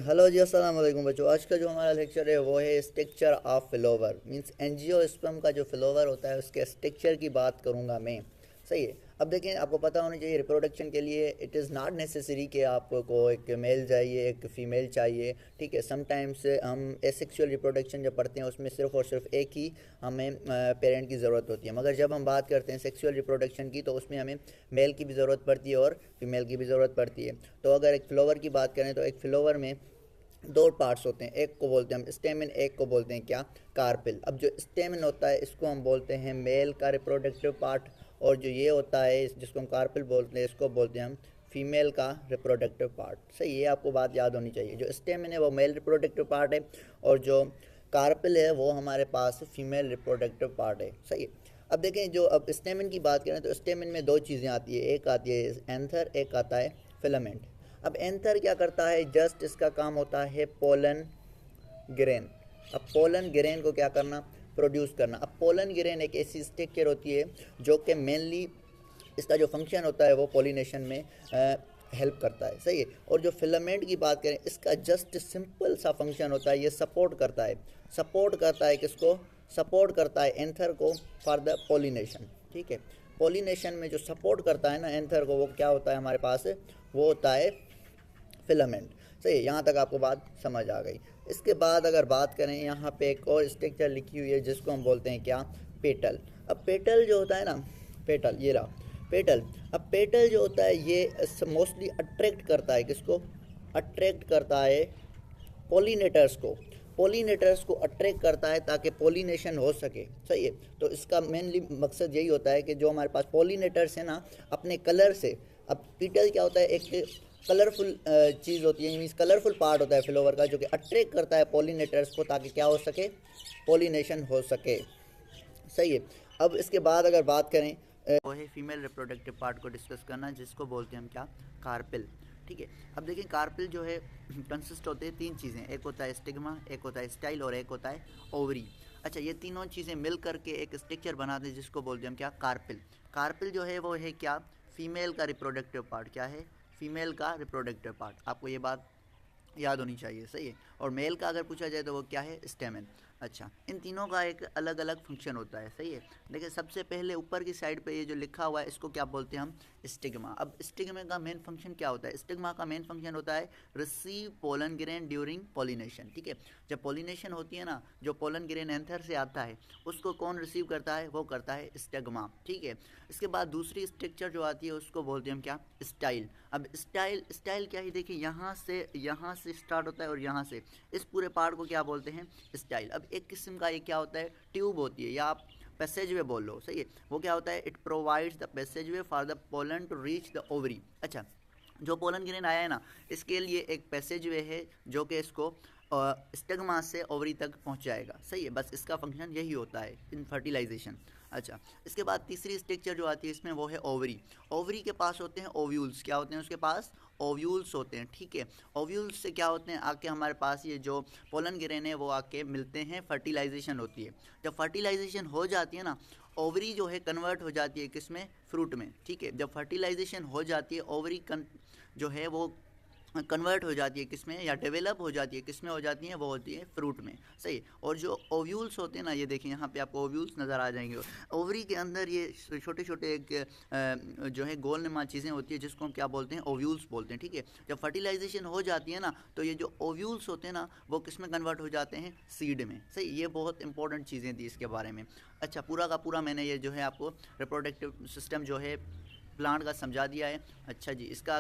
Hello जी, अस्सलाम वालेकुम बच्चों। आज का जो हमारा लेक्चर है वो है structure of flower. Means angiosperm का जो फ्लावर होता है उसके स्ट्रक्चर की बात करूंगा मैं। सही है। अब देखें, आपको पता होना चाहिए रिप्रोडक्शन के लिए इट इज़ नॉट नेसेसरी कि आपको एक मेल चाहिए एक फ़ीमेल चाहिए। ठीक है, समटाइम्स हम एसेक्सुअल रिप्रोडक्शन जब पढ़ते हैं उसमें सिर्फ और सिर्फ एक ही हमें पेरेंट की ज़रूरत होती है, मगर जब हम बात करते हैं सेक्सुअल रिप्रोडक्शन की तो उसमें हमें मेल की भी ज़रूरत पड़ती है और फीमेल की भी ज़रूरत पड़ती है। तो अगर एक फ्लावर की बात करें तो एक फ्लावर में दो पार्ट्स होते हैं, एक को बोलते हैं हम स्टेमिन, एक को बोलते हैं क्या, कार्पिल। अब जो स्टेमिन होता है इसको हम बोलते हैं मेल का रिप्रोडक्टिव पार्ट, और जो ये होता है जिसको हम कार्पिल बोलते हैं इसको बोलते हैं हम फीमेल का रिप्रोडक्टिव पार्ट। सही, ये आपको बात याद होनी चाहिए। जो स्टेमिन है वो मेल रिप्रोडक्टिव पार्ट है और जो कार्पिल है वो हमारे पास फीमेल रिप्रोडक्टिव पार्ट है। सही है। अब देखें, जो अब स्टेमिन की बात करें तो स्टेमिन में दो चीज़ें आती है, एक आती है एंथर, एक आता है फिलामेंट। अब एंथर क्या करता है, जस्ट इसका काम होता है पोलन ग्रेन। अब पोलन ग्रेन को क्या करना, प्रोड्यूस करना। अब पोलन ग्रेन एक ऐसी स्ट्रक्चर होती है जो कि मेनली इसका जो फंक्शन होता है वो पोलिनेशन में हेल्प करता है। सही है। और जो फिलामेंट की बात करें इसका जस्ट सिंपल सा फंक्शन होता है, ये सपोर्ट करता है। सपोर्ट करता है किसको, सपोर्ट करता है एंथर को फॉर द पोलिनेशन। ठीक है, पोलिनेशन में जो सपोर्ट करता है ना एंथर को, वो क्या होता है हमारे पास, वो होता है फिलामेंट। सही है, यहाँ तक आपको बात समझ आ गई। इसके बाद अगर बात करें, यहाँ पे एक और स्ट्रक्चर लिखी हुई है जिसको हम बोलते हैं क्या, पेटल। अब पेटल जो होता है ना, पेटल ये रहा पेटल। अब पेटल जो होता है ये मोस्टली अट्रैक्ट करता है किसको, अट्रैक्ट करता है पोलिनेटर्स को। पोलिनेटर्स को अट्रैक्ट करता है ताकि पोलिनेशन हो सके। सही है। तो इसका मेनली मकसद यही होता है कि जो हमारे पास पोलिनेटर्स है ना, अपने कलर से, अब पीटल क्या होता है, एक कलरफुल चीज़ होती है, मीन्स कलरफुल पार्ट होता है फ्लावर का, जो कि अट्रैक्ट करता है पोलिनेटर्स को ताकि क्या हो सके, पोलिनेशन हो सके। सही है। अब इसके बाद अगर बात करें वो है फीमेल रिप्रोडक्टिव पार्ट को डिस्कस करना, जिसको बोलते हैं हम क्या, कार्पिल। ठीक है। अब देखिए कार्पिल जो है कंसिस्ट होते हैं तीन चीज़ें, एक होता है स्टिग्मा, एक होता है स्टाइल और एक होता है ओवरी। अच्छा, ये तीनों चीज़ें मिल करके एक स्ट्रक्चर बनाते हैं जिसको बोलते हैं हम क्या, कार्पिल। कार्पिल जो है वो है क्या, फीमेल का रिप्रोडक्टिव पार्ट। क्या है, फीमेल का रिप्रोडक्टिव पार्ट। आपको ये बात याद होनी चाहिए। सही है। और मेल का अगर पूछा जाए तो वो क्या है, स्टेमन। अच्छा, इन तीनों का एक अलग अलग फंक्शन होता है। सही है। देखिए सबसे पहले ऊपर की साइड पे ये जो लिखा हुआ है इसको क्या बोलते हैं हम, स्टिग्मा। अब स्टिग्मा का मेन फंक्शन क्या होता है, स्टिग्मा का मेन फंक्शन होता है receive pollen grain during pollination. ठीक है, जब पोलिनेशन होती है ना, जो पोलन ग्रेन एंथर से आता है उसको कौन रिसीव करता है, वो करता है स्टिग्मा। ठीक है। इसके बाद दूसरी स्ट्रक्चर जो आती है उसको बोलते हैं हम क्या, स्टाइल। अब स्टाइल, स्टाइल क्या है, देखिए यहाँ से स्टार्ट होता है और यहाँ से इस पूरे पार्ट को क्या बोलते हैं, स्टाइल। अब एक किस्म का ये क्या होता है, ट्यूब होती है, या आप पैसेज वे बोल लो। सही है। वो क्या होता है, it provides the passage way for the pollen to reach the ovary. अच्छा, जो पोलन ग्रेन आया है ना, इसके लिए एक पैसेज वे है जो कि इसको स्टिग्मा से ओवरी तक पहुंच जाएगा। सही है, बस इसका फंक्शन यही होता है इन फर्टिलाइजेशन। अच्छा, इसके बाद तीसरी स्ट्रक्चर जो आती है इसमें वो है ओवरी। ओवरी के पास होते हैं ओव्यूल्स। क्या होते हैं उसके पास, ओव्यूल्स होते हैं। ठीक है। ओव्यूल्स से क्या होते हैं, आके हमारे पास ये जो पोलन ग्रेन है वो आके मिलते हैं, फर्टिलाइजेशन होती है। जब फर्टिलाइजेशन हो जाती है ना, ओवरी जो है कन्वर्ट हो जाती है किसमें, फ्रूट में। ठीक है, जब फर्टिलाइजेशन हो जाती है ओवरी जो है वो कन्वर्ट हो जाती है किसमें, या डेवलप हो जाती है किसमें, हो जाती है वो होती है फ्रूट में। सही। और जो ओव्यूल्स होते हैं ना, ये देखिए यहाँ पे आपको ओव्यूल्स नज़र आ जाएंगे। ओवरी के अंदर ये छोटे छोटे एक जो है गोलनुमा चीज़ें होती है जिसको हम क्या बोलते हैं, ओव्यूल्स बोलते हैं। ठीक है। जब फर्टिलाइजेशन हो जाती है ना तो ये जो ओव्यूल्स होते हैं ना वो किस में कन्वर्ट हो जाते हैं, सीड में। सही, ये बहुत इंपॉर्टेंट चीज़ें थी इसके बारे में। अच्छा, पूरा का पूरा मैंने ये जो है आपको रिप्रोडक्टिव सिस्टम जो है प्लांट का समझा दिया है। अच्छा जी, इसका